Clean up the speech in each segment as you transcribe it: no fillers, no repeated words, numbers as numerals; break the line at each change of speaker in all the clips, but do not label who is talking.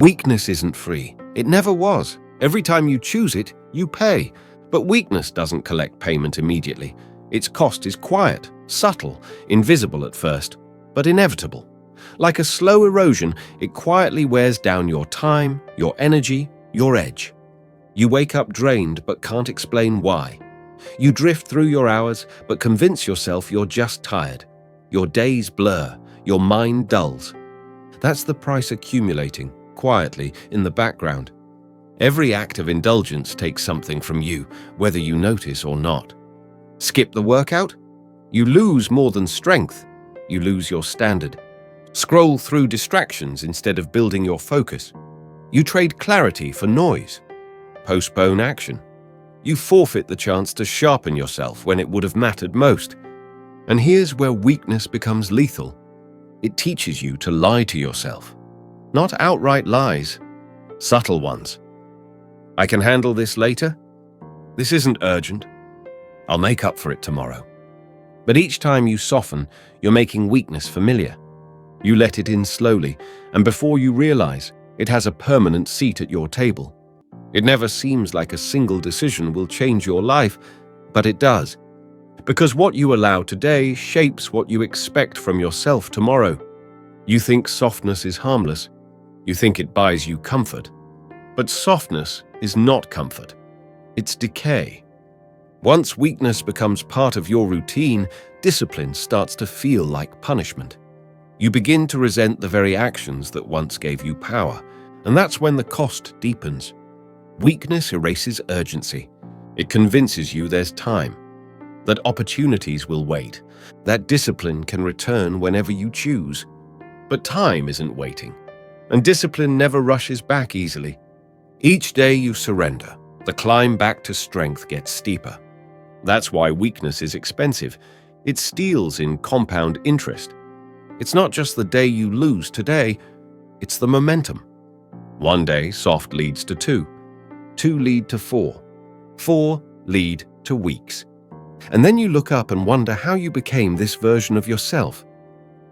Weakness isn't free. It never was. Every time you choose it, you pay. But weakness doesn't collect payment immediately. Its cost is quiet, subtle, invisible at first, but inevitable. Like a slow erosion, it quietly wears down your time, your energy, your edge. You wake up drained but can't explain why. You drift through your hours but convince yourself you're just tired. Your days blur, your mind dulls. That's the price accumulating, quietly, in the background. Every act of indulgence takes something from you, whether you notice or not. Skip the workout? You lose more than strength. You lose your standard. Scroll through distractions instead of building your focus. You trade clarity for noise. Postpone action. You forfeit the chance to sharpen yourself when it would have mattered most. And here's where weakness becomes lethal. It teaches you to lie to yourself. Not outright lies, subtle ones. I can handle this later. This isn't urgent. I'll make up for it tomorrow. But each time you soften, you're making weakness familiar. You let it in slowly, and before you realize, it has a permanent seat at your table. It never seems like a single decision will change your life, but it does. Because what you allow today shapes what you expect from yourself tomorrow. You think softness is harmless. You think it buys you comfort. But softness is not comfort. It's decay. Once weakness becomes part of your routine, discipline starts to feel like punishment. You begin to resent the very actions that once gave you power, and that's when the cost deepens. Weakness erases urgency. It convinces you there's time, that opportunities will wait, that discipline can return whenever you choose. But time isn't waiting, and discipline never rushes back easily. Each day you surrender, the climb back to strength gets steeper. That's why weakness is expensive. It steals in compound interest. It's not just the day you lose today, it's the momentum. One day, soft leads to two. Two lead to four. Four lead to weeks. And then you look up and wonder how you became this version of yourself.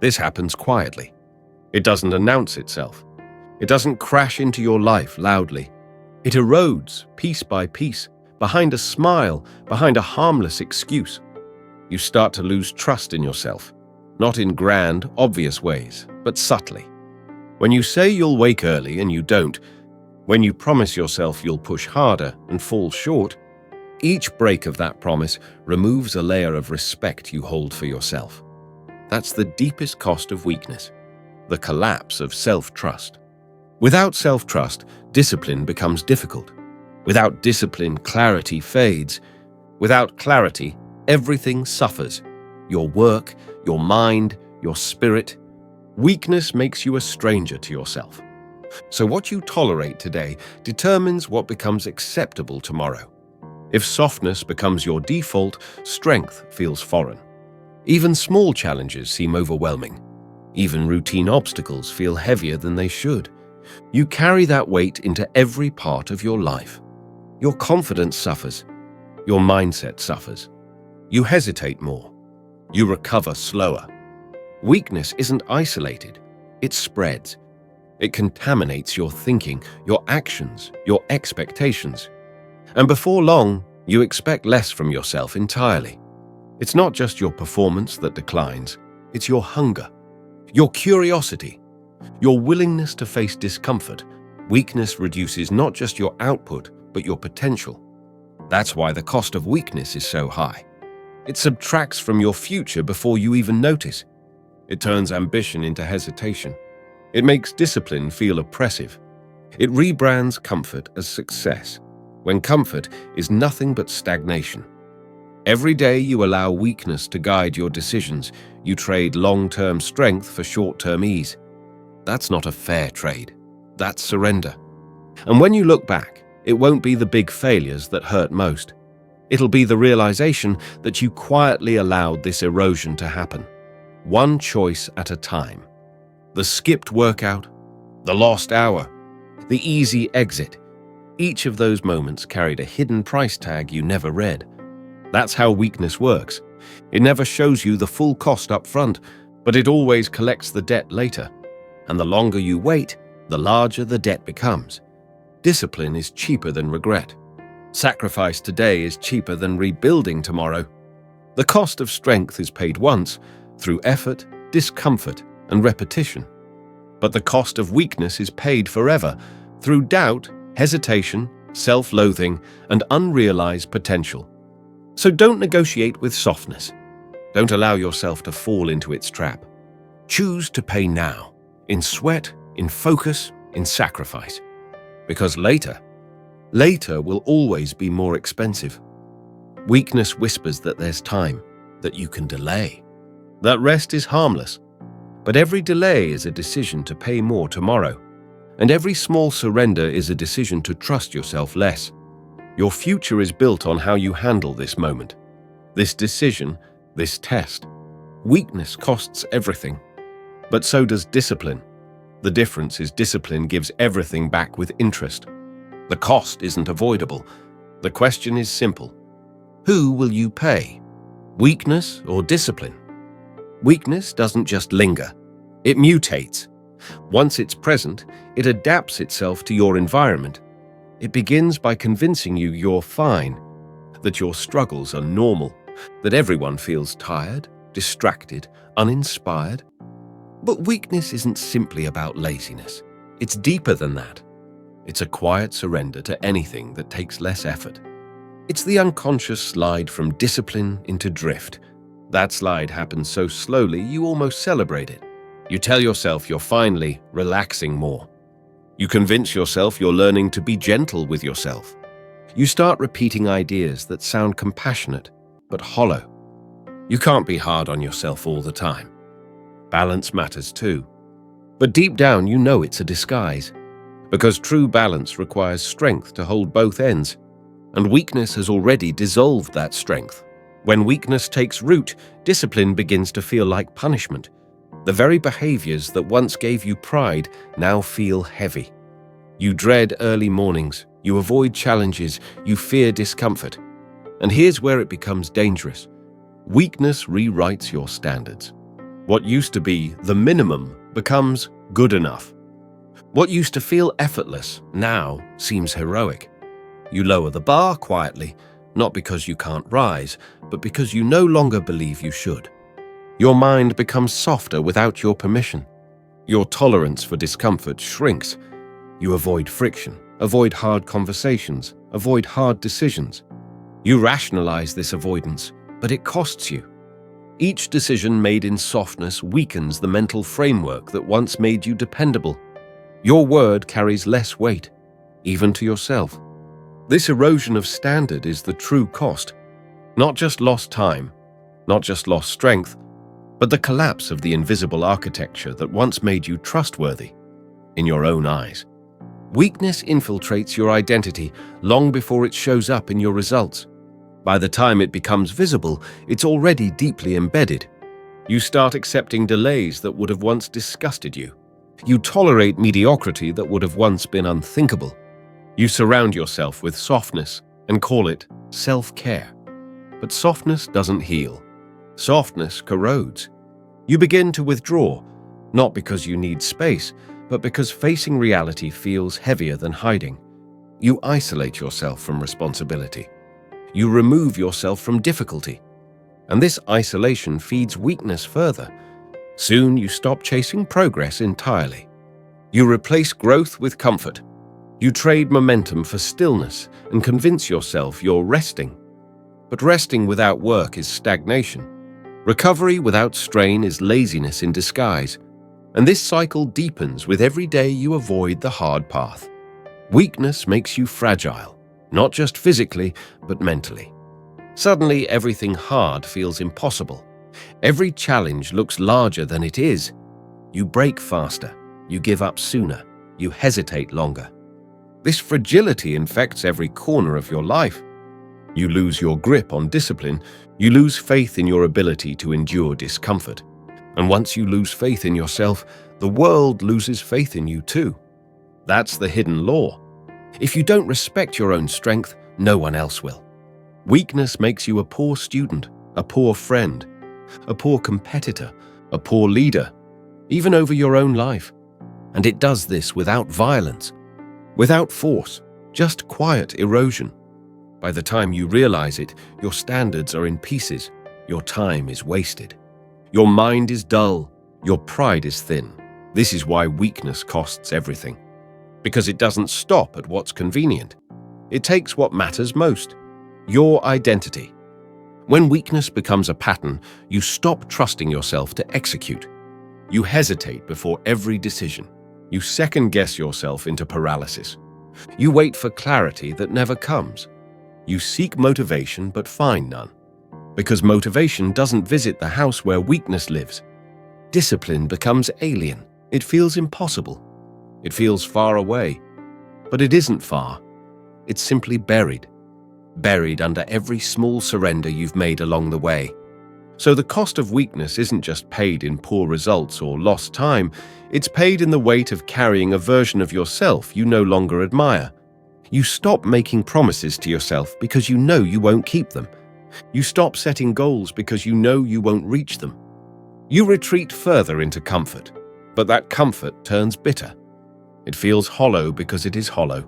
This happens quietly. It doesn't announce itself. It doesn't crash into your life loudly. It erodes piece by piece, behind a smile, behind a harmless excuse. You start to lose trust in yourself, not in grand, obvious ways, but subtly. When you say you'll wake early and you don't, when you promise yourself you'll push harder and fall short, each break of that promise removes a layer of respect you hold for yourself. That's the deepest cost of weakness, the collapse of self-trust. Without self-trust, discipline becomes difficult. Without discipline, clarity fades. Without clarity, everything suffers. Your work, your mind, your spirit. Weakness makes you a stranger to yourself. So what you tolerate today determines what becomes acceptable tomorrow. If softness becomes your default, strength feels foreign. Even small challenges seem overwhelming. Even routine obstacles feel heavier than they should. You carry that weight into every part of your life. Your confidence suffers. Your mindset suffers. You hesitate more. You recover slower. Weakness isn't isolated. It spreads. It contaminates your thinking, your actions, your expectations. And before long, you expect less from yourself entirely. It's not just your performance that declines. It's your hunger, your curiosity, your willingness to face discomfort. Weakness reduces not just your output, but your potential. That's why the cost of weakness is so high. It subtracts from your future before you even notice. It turns ambition into hesitation. It makes discipline feel oppressive. It rebrands comfort as success, when comfort is nothing but stagnation. Every day you allow weakness to guide your decisions, you trade long-term strength for short-term ease. That's not a fair trade. That's surrender. And when you look back, it won't be the big failures that hurt most. It'll be the realization that you quietly allowed this erosion to happen, one choice at a time. The skipped workout, the lost hour, the easy exit. Each of those moments carried a hidden price tag you never read. That's how weakness works. It never shows you the full cost up front, but it always collects the debt later. And the longer you wait, the larger the debt becomes. Discipline is cheaper than regret. Sacrifice today is cheaper than rebuilding tomorrow. The cost of strength is paid once, through effort, discomfort, and repetition. But the cost of weakness is paid forever, through doubt, hesitation, self-loathing, and unrealized potential. So don't negotiate with softness. Don't allow yourself to fall into its trap. Choose to pay now, in sweat, in focus, in sacrifice. Because later will always be more expensive. Weakness whispers that there's time, that you can delay. That rest is harmless. But every delay is a decision to pay more tomorrow. And every small surrender is a decision to trust yourself less. Your future is built on how you handle this moment, this decision, this test. Weakness costs everything, but so does discipline. The difference is discipline gives everything back with interest. The cost isn't avoidable. The question is simple. Who will you pay? Weakness or discipline? Weakness doesn't just linger. It mutates. Once it's present, it adapts itself to your environment. It begins by convincing you you're fine, that your struggles are normal, that everyone feels tired, distracted, uninspired. But weakness isn't simply about laziness. It's deeper than that. It's a quiet surrender to anything that takes less effort. It's the unconscious slide from discipline into drift. That slide happens so slowly you almost celebrate it. You tell yourself you're finally relaxing more. You convince yourself you're learning to be gentle with yourself. You start repeating ideas that sound compassionate, but hollow. You can't be hard on yourself all the time. Balance matters too. But deep down you know it's a disguise, because true balance requires strength to hold both ends, and weakness has already dissolved that strength. When weakness takes root, discipline begins to feel like punishment. The very behaviors that once gave you pride now feel heavy. You dread early mornings, you avoid challenges, you fear discomfort. And here's where it becomes dangerous. Weakness rewrites your standards. What used to be the minimum becomes good enough. What used to feel effortless now seems heroic. You lower the bar quietly, not because you can't rise, but because you no longer believe you should. Your mind becomes softer without your permission. Your tolerance for discomfort shrinks. You avoid friction, avoid hard conversations, avoid hard decisions. You rationalize this avoidance, but it costs you. Each decision made in softness weakens the mental framework that once made you dependable. Your word carries less weight, even to yourself. This erosion of standard is the true cost. Not just lost time, not just lost strength, but the collapse of the invisible architecture that once made you trustworthy in your own eyes. Weakness infiltrates your identity long before it shows up in your results. By the time it becomes visible, it's already deeply embedded. You start accepting delays that would have once disgusted you. You tolerate mediocrity that would have once been unthinkable. You surround yourself with softness and call it self-care. But softness doesn't heal. Softness corrodes. You begin to withdraw, not because you need space, but because facing reality feels heavier than hiding. You isolate yourself from responsibility. You remove yourself from difficulty. And this isolation feeds weakness further. Soon you stop chasing progress entirely. You replace growth with comfort. You trade momentum for stillness and convince yourself you're resting. But resting without work is stagnation. Recovery without strain is laziness in disguise. And this cycle deepens with every day you avoid the hard path. Weakness makes you fragile, not just physically, but mentally. Suddenly, everything hard feels impossible. Every challenge looks larger than it is. You break faster, you give up sooner, you hesitate longer. This fragility infects every corner of your life. You lose your grip on discipline, you lose faith in your ability to endure discomfort. And once you lose faith in yourself, the world loses faith in you too. That's the hidden law. If you don't respect your own strength, no one else will. Weakness makes you a poor student, a poor friend, a poor competitor, a poor leader, even over your own life. And it does this without violence, without force, just quiet erosion. By the time you realize it, your standards are in pieces, your time is wasted. Your mind is dull, your pride is thin. This is why weakness costs everything. Because it doesn't stop at what's convenient. It takes what matters most, your identity. When weakness becomes a pattern, you stop trusting yourself to execute. You hesitate before every decision. You second-guess yourself into paralysis. You wait for clarity that never comes. You seek motivation but find none. Because motivation doesn't visit the house where weakness lives. Discipline becomes alien. It feels impossible. It feels far away. But it isn't far. It's simply buried. Buried under every small surrender you've made along the way. So the cost of weakness isn't just paid in poor results or lost time, it's paid in the weight of carrying a version of yourself you no longer admire. You stop making promises to yourself because you know you won't keep them. You stop setting goals because you know you won't reach them. You retreat further into comfort, but that comfort turns bitter. It feels hollow because it is hollow.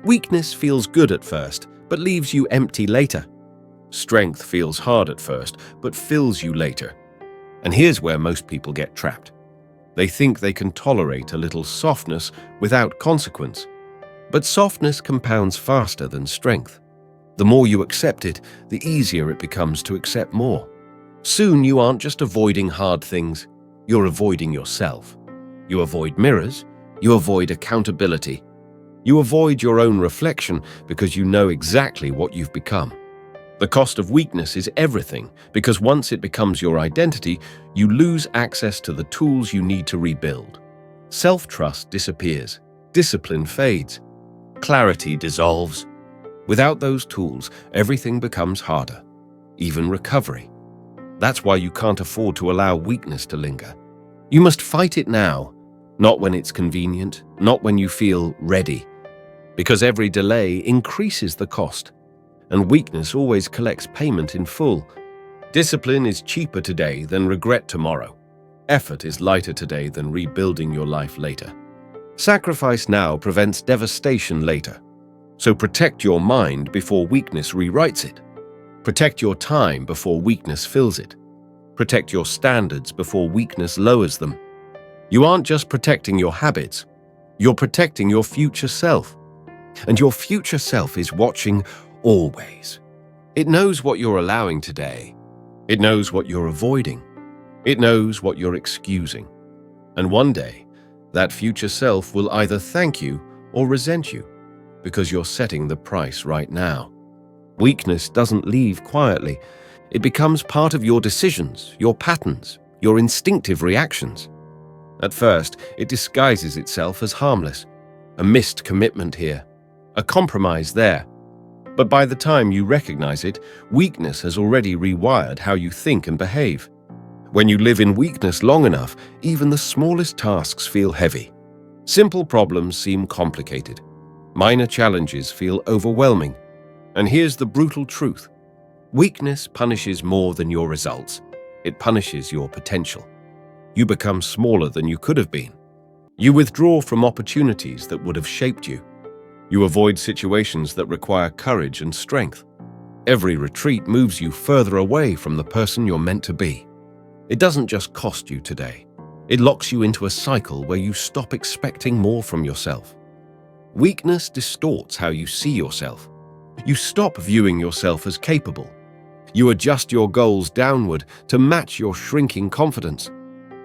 Weakness feels good at first, but leaves you empty later. Strength feels hard at first, but fills you later. And here's where most people get trapped. They think they can tolerate a little softness without consequence. But softness compounds faster than strength. The more you accept it, the easier it becomes to accept more. Soon you aren't just avoiding hard things, you're avoiding yourself. You avoid mirrors, you avoid accountability. You avoid your own reflection because you know exactly what you've become. The cost of weakness is everything, because once it becomes your identity, you lose access to the tools you need to rebuild. Self-trust disappears, discipline fades, clarity dissolves. Without those tools, everything becomes harder, even recovery. That's why you can't afford to allow weakness to linger. You must fight it now, not when it's convenient, not when you feel ready. Because every delay increases the cost, and weakness always collects payment in full. Discipline is cheaper today than regret tomorrow. Effort is lighter today than rebuilding your life later. Sacrifice now prevents devastation later. So protect your mind before weakness rewrites it. Protect your time before weakness fills it. Protect your standards before weakness lowers them. You aren't just protecting your habits, you're protecting your future self. And your future self is watching always. It knows what you're allowing today. It knows what you're avoiding. It knows what you're excusing. And one day, that future self will either thank you or resent you, because you're setting the price right now. Weakness doesn't leave quietly. It becomes part of your decisions, your patterns, your instinctive reactions. At first, it disguises itself as harmless, a missed commitment here, a compromise there. But by the time you recognize it, weakness has already rewired how you think and behave. When you live in weakness long enough, even the smallest tasks feel heavy. Simple problems seem complicated. Minor challenges feel overwhelming. And here's the brutal truth. Weakness punishes more than your results. It punishes your potential. You become smaller than you could have been. You withdraw from opportunities that would have shaped you. You avoid situations that require courage and strength. Every retreat moves you further away from the person you're meant to be. It doesn't just cost you today. It locks you into a cycle where you stop expecting more from yourself. Weakness distorts how you see yourself. You stop viewing yourself as capable. You adjust your goals downward to match your shrinking confidence.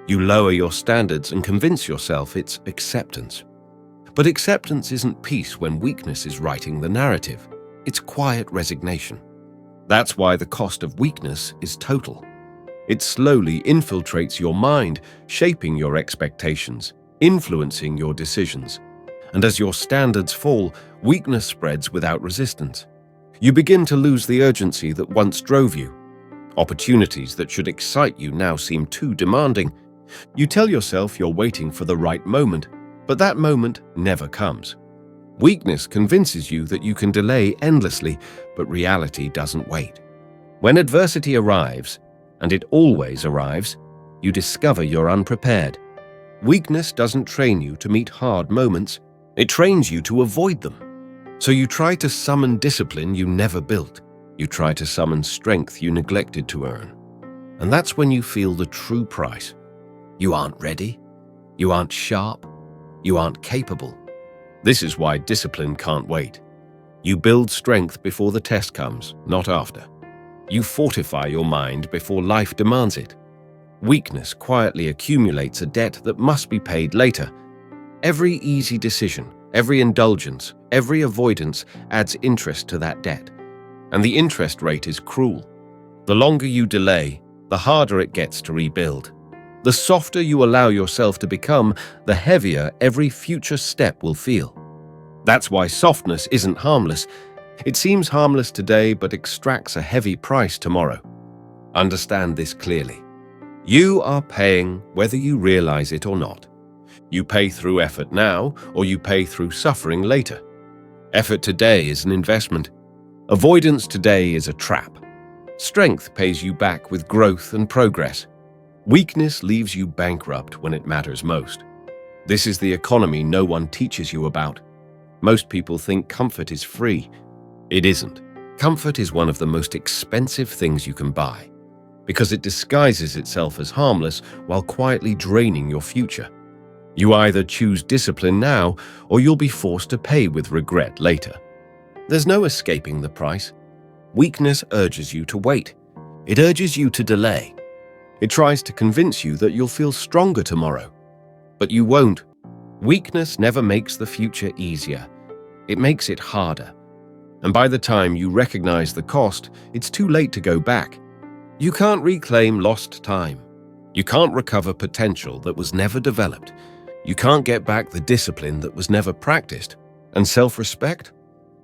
You lower your standards and convince yourself it's acceptance. But acceptance isn't peace when weakness is writing the narrative. It's quiet resignation. That's why the cost of weakness is total. It slowly infiltrates your mind, shaping your expectations, influencing your decisions. And as your standards fall, weakness spreads without resistance. You begin to lose the urgency that once drove you. Opportunities that should excite you now seem too demanding. You tell yourself you're waiting for the right moment, but that moment never comes. Weakness convinces you that you can delay endlessly, but reality doesn't wait. When adversity arrives, and it always arrives, you discover you're unprepared. Weakness doesn't train you to meet hard moments, it trains you to avoid them. So you try to summon discipline you never built. You try to summon strength you neglected to earn. And that's when you feel the true price. You aren't ready. You aren't sharp. You aren't capable. This is why discipline can't wait. You build strength before the test comes, not after. You fortify your mind before life demands it. Weakness quietly accumulates a debt that must be paid later. Every easy decision, every indulgence, every avoidance adds interest to that debt. And the interest rate is cruel. The longer you delay, the harder it gets to rebuild. The softer you allow yourself to become, the heavier every future step will feel. That's why softness isn't harmless. It seems harmless today but extracts a heavy price tomorrow. Understand this clearly. You are paying whether you realize it or not. You pay through effort now, or you pay through suffering later. Effort today is an investment. Avoidance today is a trap. Strength pays you back with growth and progress. Weakness leaves you bankrupt when it matters most. This is the economy no one teaches you about. Most people think comfort is free. It isn't. Comfort is one of the most expensive things you can buy, because it disguises itself as harmless while quietly draining your future. You either choose discipline now, or you'll be forced to pay with regret later. There's no escaping the price. Weakness urges you to wait. It urges you to delay. It tries to convince you that you'll feel stronger tomorrow. But you won't. Weakness never makes the future easier. It makes it harder. And by the time you recognize the cost, it's too late to go back. You can't reclaim lost time. You can't recover potential that was never developed. You can't get back the discipline that was never practiced. And self-respect?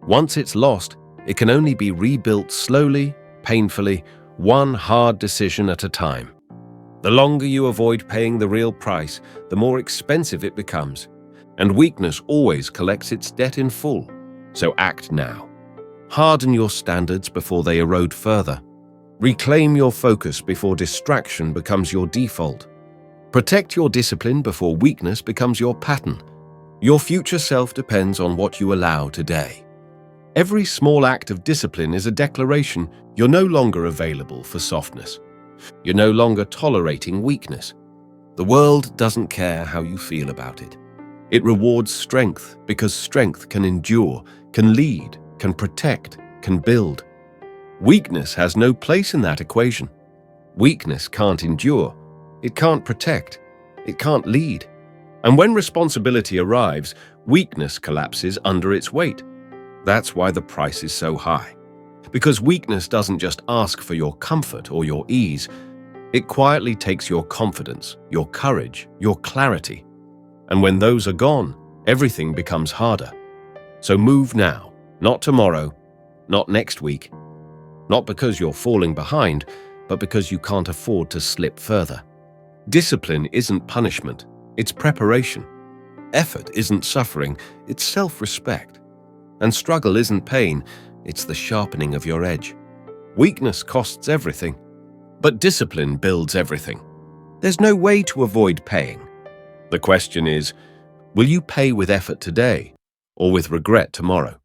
Once it's lost, it can only be rebuilt slowly, painfully, one hard decision at a time. The longer you avoid paying the real price, the more expensive it becomes. And weakness always collects its debt in full. So act now. Harden your standards before they erode further. Reclaim your focus before distraction becomes your default. Protect your discipline before weakness becomes your pattern. Your future self depends on what you allow today. Every small act of discipline is a declaration you're no longer available for softness. You're no longer tolerating weakness. The world doesn't care how you feel about it. It rewards strength because strength can endure, can lead, can protect, can build. Weakness has no place in that equation. Weakness can't endure. It can't protect. It can't lead. And when responsibility arrives, weakness collapses under its weight. That's why the price is so high. Because weakness doesn't just ask for your comfort or your ease. It quietly takes your confidence, your courage, your clarity. And when those are gone, everything becomes harder. So move now, not tomorrow, not next week. Not because you're falling behind, but because you can't afford to slip further. Discipline isn't punishment, it's preparation. Effort isn't suffering, it's self-respect. And struggle isn't pain, it's the sharpening of your edge. Weakness costs everything, but discipline builds everything. There's no way to avoid paying. The question is, will you pay with effort today or with regret tomorrow?